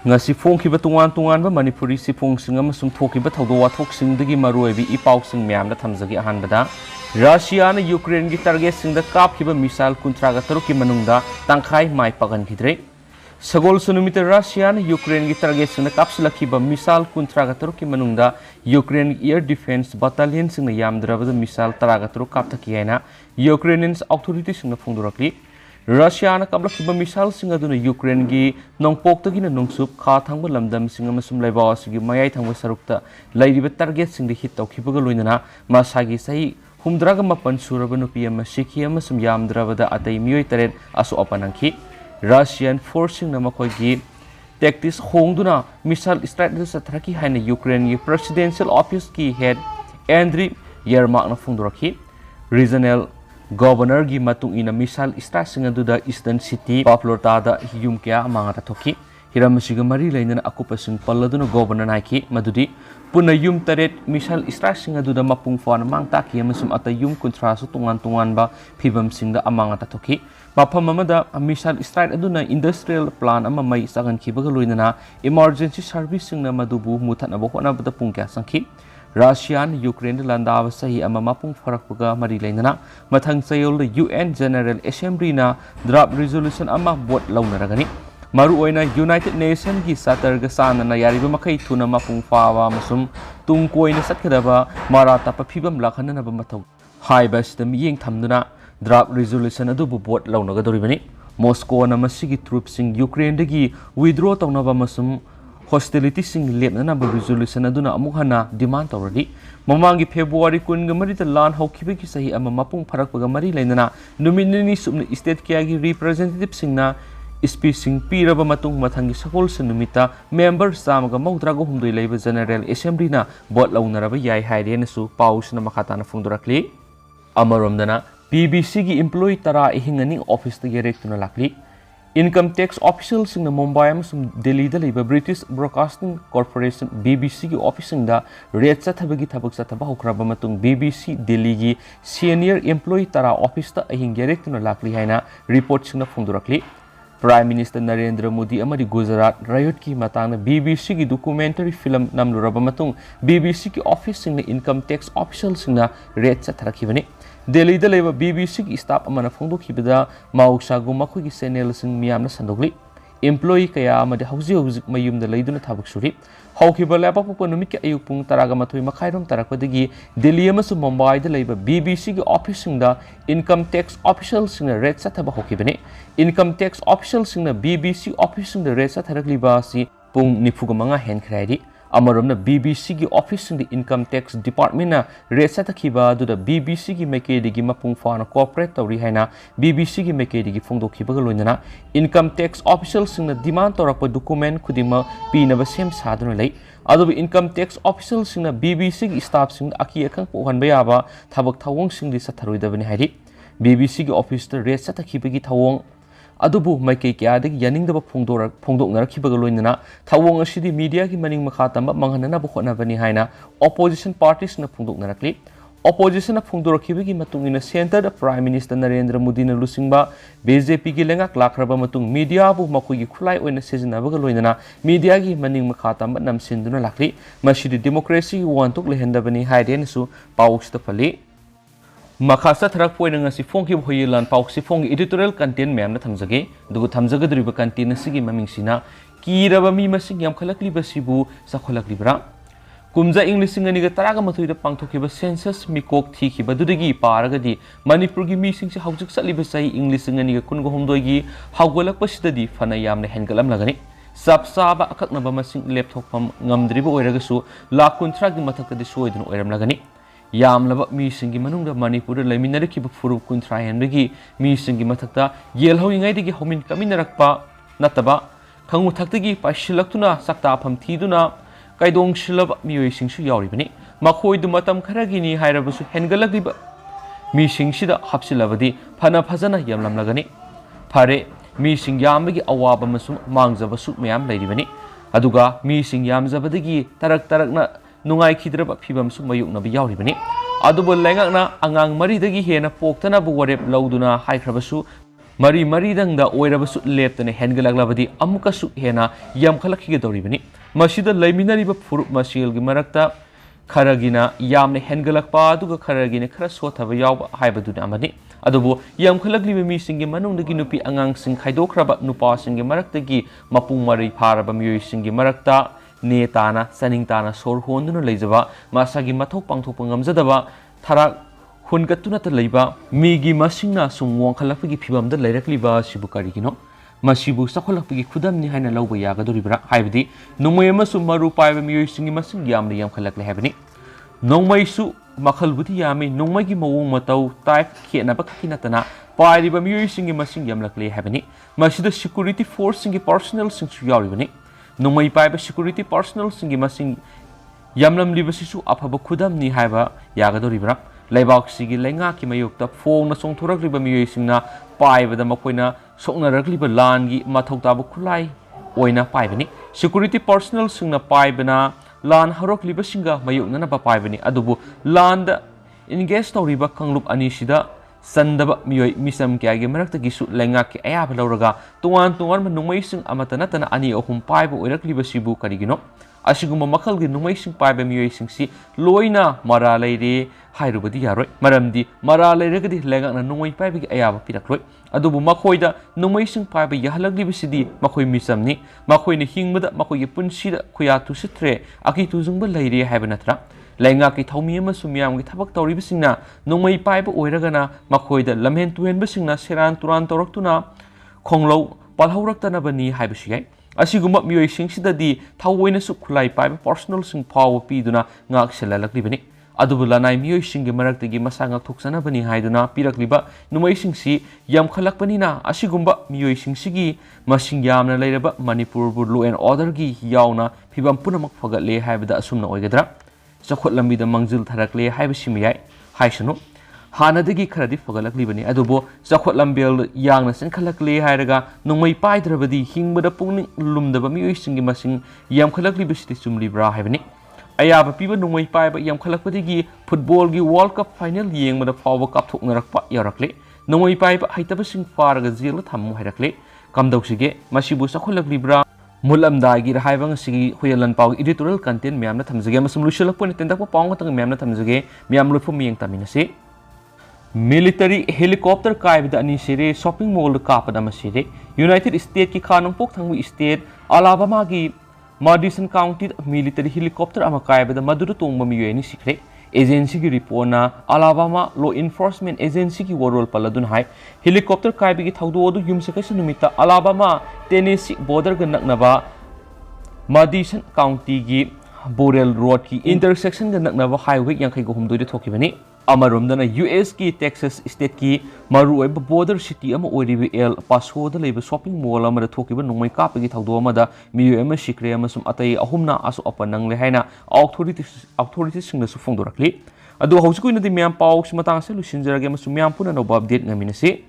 ngasi phongkhiba tungan manipuri siphongsing amasung thokiba thawdo wathoksingdagi maruibi ipausing myamda thamjagi ahanbada Russia na Ukraine gi target singda kapkhiba missile kuntraga taruki manungda tangkhai mai pagan khidre sagol sunumita Russia na Ukraine gi target singda kapsulakhiba missile kuntraga taruki manungda Ukraine Air Defense Battalion singna yamdrabada missile taraga taruk kapthaki haina Ukrainian authorities singna phongdorakli Russia na kablakhiba missile singa duna Ukraine gi nongpoktagi na nongsup kha thangba lamdam singa masum laibaw asigi mayai thangba sarukta lairiba target singdi hit tawkhibaga loinana masagi sahi humdraga mapan suraba nupi ama sikhi ama sum yamdrabada atai miyoi taret asu apanangki Russian forcing na makoi gi tactics hongduna missile strike du satraki haina Ukraine gi presidential office ki head Andriy Yermak na phongdorakhi regional Governor gi matung ina missile strike singa duda Eastern City Paplota da yum kya amanga thoki hiramasiga mari lainana akupasing palladuna governor naiki madudi puna yum taret missile strike singa duda mapung fon mangta ki amasum ata yum kuntra su tungan ba phibam singda amanga thoki mafam amada missile strike aduna industrial plan ama mai sagan khibaga loinana emergency service singna madubu muthana bo hona bada pung kya sangki Russian Ukraine landava sahi ama mapung farakpuga mari lainana mathang sayol UN General Assembly na draft resolution ama vote launaragani maru oina United Nations gi satarga sanana yariba makai thuna mapung fawa masum tungkoina satkadaba marata paphibam lakhanana ba mathau haiba system yeng thamduna draft resolution adu bu vote launaga doribani Moscow na masigi troops sing Ukraine dagi withdraw tawnaba masum hostility sing lepna ba resolution aduna amuk hana demand already mamangi February kun ga mari ta lan haukibe ki sahi ama mapung pharak paga mari lainana nominee subna state kya gi representative singna speech sing piraba matung mathangi sakol sunumita member samaga mautra go humdoi leiba general assembly na bot launaraba yai haide na su paus na makata na phongdorakli amaromdana BBC gi employee tara ihingani office ta gerek tuna lakli Income tax officials in Mumbai and Delhi the British Broadcasting Corporation BBC ki office da rate sathabagi thabak sataba hokraba matung BBC Delhi gi senior employee tara office ta ahing gerek tuna lakli haina report singna phongdorakli Prime Minister Narendra Modi amadi Gujarat riot ki matang BBC ki documentary film namluraba matung BBC ki office singna income tax officials singna rate satharakibani Delhi da leba BBC ki staff amana phongdokhibada mauksagu makhoi ki channel sing miyamna sandogli employee kaya amade hauji mayum da leiduna thabak suri haukiba leba poko numit ki ayuk pung taraga mathoi makhairom tarakpadagi Delhi amasu Mumbai da leba BBC ki office sing da income tax officials sing rate sathaba hokibani income tax officials sing na BBC office sing da rate satharakliba si pung nifuga manga hen khraidi Amaromna BBC ki office in the income tax department na rate sakhiba du da BBC ki mekedi gi mapung fa na corporate tawri haina BBC ki mekedi gi phongdo khiba loinana income tax officials sing na demand torakpa document khudima pina ba sem saduna lei adu income tax officials sing na BBC ki staff sing aki akhang pohan ba yaba thabak thawong sing di satharoi da bani hairi BBC ki office ta rate sakhiba gi thawong adubu maikei kya de yaning da phongdok na rakhibaga loinana thawong asidi media ki maning makha tamba manghana bu khona bani haina opposition parties na phongdok na rakli opposition na phongdok rakhibi ki matung ina center da Prime Minister Narendra Modi na lusingba BJP ki lengak lakraba matung media bu makoi gi khulai oina sejina baga loinana media ki maning makha tamba namsinduna lakli masidi democracy wantuk lehenda bani haiden su pawks ta phali Makasa tharak poina ngasi phongki bhoyilan pauksi phongi editorial content mem na thamjage dugu thamjagadriba content asigi mamingsina kiraba mi masing yam khalakli basibu sakholakli bra kumja english ngani ga taraga mathoi da pangthokiba census mikok thikiba dudagi paragadi manipur gi mi singse haujik saliba sai english ngani ga kungo homdoi gi hawgolak pasidadi fana yamna hengalam lagani sabsaba akaknaba masing laptop ngamdriba oiragasu lakunthra gi mathakta di soidun oiram lagani Yamlaba mi singi manungda Manipur laiminari ki furu kunthra henbegi mi singi mathakta yelhau ingai digi homin kaminarakpa nataba khangu thaktagi paisilaktuna sakta pham thiduna kaidong shilaba mioi singsu yauribani makhoi du matam kharagi ni hairabasu hengalagriba mi singsida hapsilabadi phana phajana yamlamlagani phare mi sing yambagi awaba masum mangjabasu mayam lairibani aduga mi sing yamjabadagi tarakna nungai khidraba phibam su mayuk na yauribani adubo lengakna angang mari dagi hena poktana bu warep lauduna haikhrabasu mari mari dangda oirabsu leptane hengalaglavadi amukasu hena yamkhalakhigadoribani masida laiminariba furup masilgi marakta kharagina yamne hengalakpa aduga kharagina khara sothaba yawba haibaduna amani adubu yamkhalakliba misingi manungdagi nupi angangsing khaidokraba nupasingi maraktagi mapung mari pharaba miyoisingi marakta netana saningtana sor honduna leijaba masagi mathok pangthok pangamjadaba thara hungatuna ta leiba migi masingna sungwang khalakpagi phibamda leirakliba sibu karigino masibu sakholakpagi khudamni haina lawba yagadoribra haibadi nongmai amasu maru paiba miyoisingi masing yamna yam khalakle habani nongmai su makhalbudi yami nongmai gi mawong matau type khenaba khinatana pairiba miyoisingi masing yamlakle habani masida security force singi personnel singsu yawribani nongmai paiba security personnel singi masing yamlamlibasisu afaba khudamni haiba yagadoribra leibak sigi lenga ki mayukta phong na songthorakliba miyoisingna paibada makoina soknarakliba langi mathoktabu khulai oina paibani security personnel singna paibana lan harokliba singa mayukna na paibani adubu landa engage tawriba kanglup ani sida sandaba miyoi misam kyagi marakta gisu lenga ki ayaba lawraga tuwan manungmai sing amatana tana ani ahum paiba oirakliba sibu karigino asiguma makhalgi nungmai sing paiba miyoi singsi loina mara leire hairubadi yaroi maramdi mara leiragadi lengakna nungmai paibagi ayaba pirakloi adubu makhoida nungmai sing paiba yahalagdibisidi makhoi misamni makhoina hingmada makhoigi punsida khoya tusitre aki tujungba leire haiba natra lengaki thaumi amasu miyamgi thabak tawribisingna nungmai paiba oiragana makhoida lamhen tuhenbasingna seran turan tawraktuna khonglo palhauraktanabani haibasiyai asiguma miyoi singsidadi thawoina su khulai paiba personal sing pawa piduna ngak selalaklibani adubu lanai miyoi singi maraktagi masa ngak thoksanabani haiduna pirakliba numai singsi yamkhalakpanina asigumba miyoi singsigi masing yamna leiraba manipur bu law and order gi yauna phibam punamak phagatle haibada asumna oigadra chakhot lambida mangjil tharakle haibasimi haisanu hanadagi kharadi fagalaklibani adubo chakhot lambel yangna senkhalakle hairaga nongmai paidrabadi hingbada pungning lumdaba miyoi singi masing yamkhalaklibi chumlibra haibani ayaba piba nongmai paiba yamkhalakpadigi football gi world cup final yengmada fawba kapthoknarakpa yarakle nongmai paiba haitabasing faraga jela thammu hairakle kamdausige masibu chakholaklibra mulamdagi rahaiba ngasigi hoyalan paw editorial content myamna thamjage masum lushalapo ne tendakpa pawng tang myamna thamjage myam loifu miyeng taminase military helicopter kaibada ani sire shopping mall kapada masire united state ki khanongpok thangwi state alabama gi madison county military helicopter ama kaibada maduru tongba miyeni sikre agency ki report na alabama law enforcement agency ki warol paladun hai helicopter kaibigi thawdo odu yumsakasa numita alabama tennessee border ga naknaba madison county gi borel road ki intersection ga naknaba highway yankai go humdoi de thokibani amaromdana US ki Texas state ki maru oiba border city ama oiribi El Paso da leiba shopping mall ama da thokiba nongmai kapagi thawdo ama da miyo ama sikre ama sum atai ahumna asu apanang le haina authorities singna su phongdorakli adu hausiku ina di myam paw simatang se lusinjarage ama sum myam puna no update ngaminase